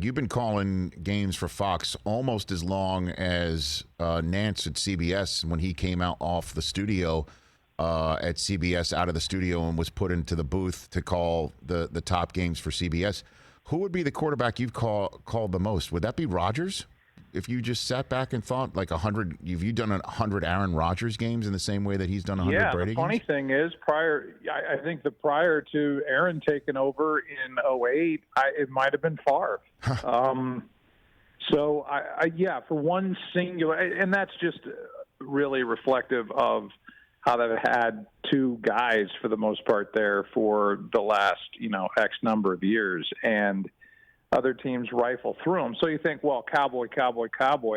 You've been calling games for Fox almost as long as Nance at CBS when he came out off the studio at CBS, out of the studio, and was put into the booth to call the top games for CBS. Who would be the quarterback you've called the most? Would that be Rodgers? If you just sat back and thought like 100, have you done 100 Aaron Rodgers games in the same way that he's done 100 Brady games? Yeah, the funny thing is, I think prior to Aaron taking over in 2008, it might have been Favre. So, for one singular, and that's just really reflective of how they've had two guys for the most part there for the last, X number of years. And other teams rifle through them. So you think, well, Cowboy,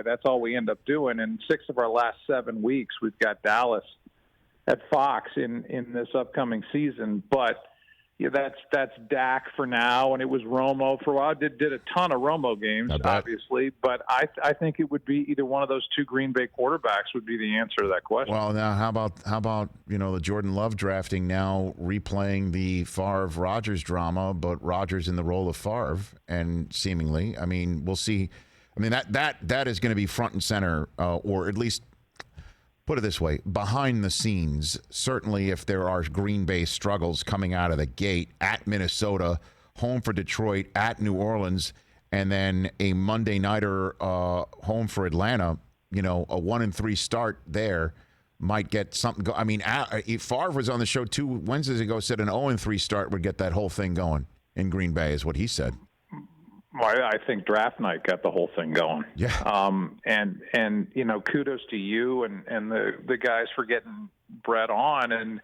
that's all we end up doing. In 6 of our last 7 weeks, we've got Dallas at Fox in this upcoming season. But that's Dak for now, and it was Romo for a while. Did a ton of Romo games, obviously. But I think it would be either one of those two Green Bay quarterbacks would be the answer to that question. Well, now how about the Jordan Love drafting now replaying the Favre-Rodgers drama, but Rodgers in the role of Favre, and seemingly, we'll see. That is going to be front and center, or at least put it this way, behind the scenes. Certainly, if there are Green Bay struggles coming out of the gate at Minnesota, home for Detroit, at New Orleans, and then a Monday nighter home for Atlanta, a 1-3 start there might get something going. Favre was on the show 2 Wednesdays ago, said an 0-3 start would get that whole thing going in Green Bay, is what he said. Well, I think draft night got the whole thing going. Yeah. And kudos to you and the guys for getting Brett on. And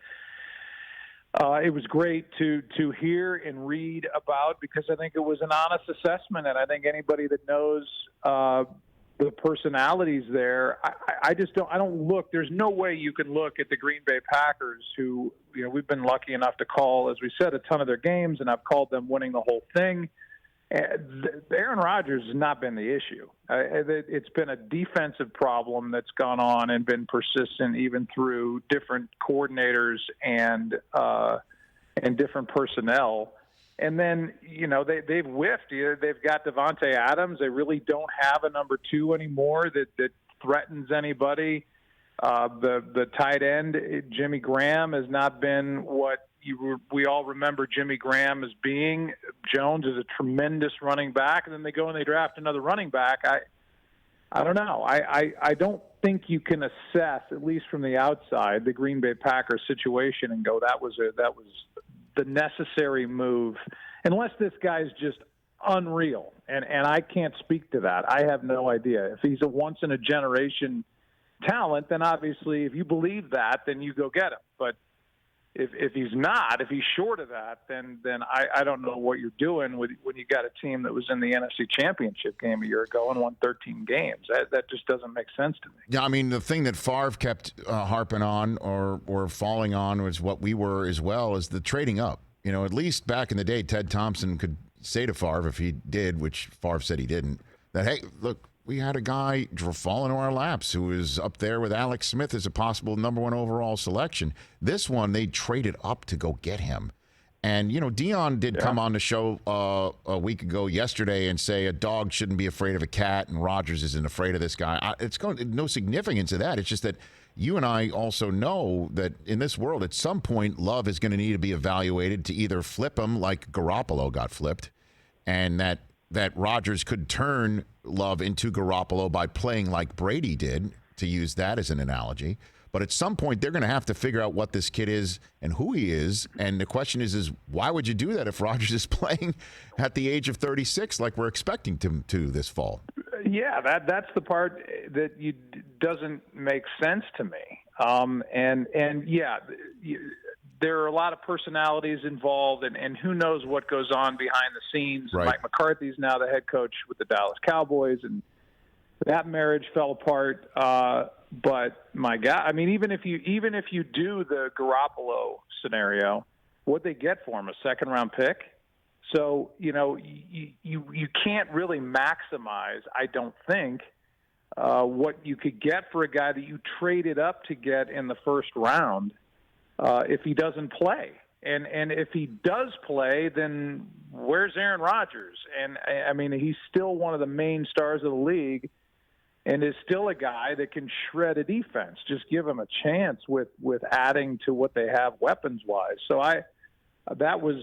it was great to hear and read about, because I think it was an honest assessment. And I think anybody that knows the personalities there, I don't look. There's no way you can look at the Green Bay Packers, who we've been lucky enough to call, as we said, a ton of their games, and I've called them winning the whole thing. Aaron Rodgers has not been the issue. It's been a defensive problem that's gone on and been persistent even through different coordinators and different personnel. And then, they've whiffed. They've got Devontae Adams. They really don't have a number 2 anymore that threatens anybody. The tight end, Jimmy Graham, has not been what we all remember Jimmy Graham as being. Jones is a tremendous running back, and then they go and they draft another running back. I don't know. I don't think you can assess, at least from the outside, the Green Bay Packers situation and go, that was the necessary move, unless this guy's just unreal. And I can't speak to that. I have no idea. If he's a once in a generation talent, then obviously if you believe that, then you go get him. But if he's not, if he's short of that, then I don't know what you're doing when you got a team that was in the NFC Championship game a year ago and won 13 games. That just doesn't make sense to me. Yeah, the thing that Favre kept harping on or falling on was what we were as well, is the trading up. At least back in the day, Ted Thompson could say to Favre, if he did, which Favre said he didn't, that, hey, look, we had a guy fall into our laps who was up there with Alex Smith as a possible number 1 overall selection. This one, they traded up to go get him. And, Dion did come on the show a week ago yesterday and say a dog shouldn't be afraid of a cat, and Rodgers isn't afraid of this guy. It's no significance to that. It's just that you and I also know that in this world, at some point, Love is going to need to be evaluated to either flip him like Garoppolo got flipped, and that Rodgers could turn Love into Garoppolo by playing like Brady did, to use that as an analogy. But at some point, they're going to have to figure out what this kid is and who he is. And the question is why would you do that if Rodgers is playing at the age of 36 like we're expecting him to this fall? Yeah, that's the part that doesn't make sense to me. There are a lot of personalities involved, and who knows what goes on behind the scenes. Right. Mike McCarthy's now the head coach with the Dallas Cowboys, and that marriage fell apart. But my God, even if you do the Garoppolo scenario, what'd they get for him? A second-round pick? So you can't really maximize, I don't think, what you could get for a guy that you traded up to get in the first round if he doesn't play. And if he does play, then where's Aaron Rodgers? And I mean, he's still one of the main stars of the league, and is still a guy that can shred a defense. Just give him a chance with adding to what they have weapons wise. So that was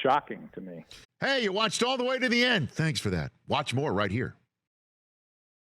shocking to me. Hey, you watched all the way to the end. Thanks for that. Watch more right here.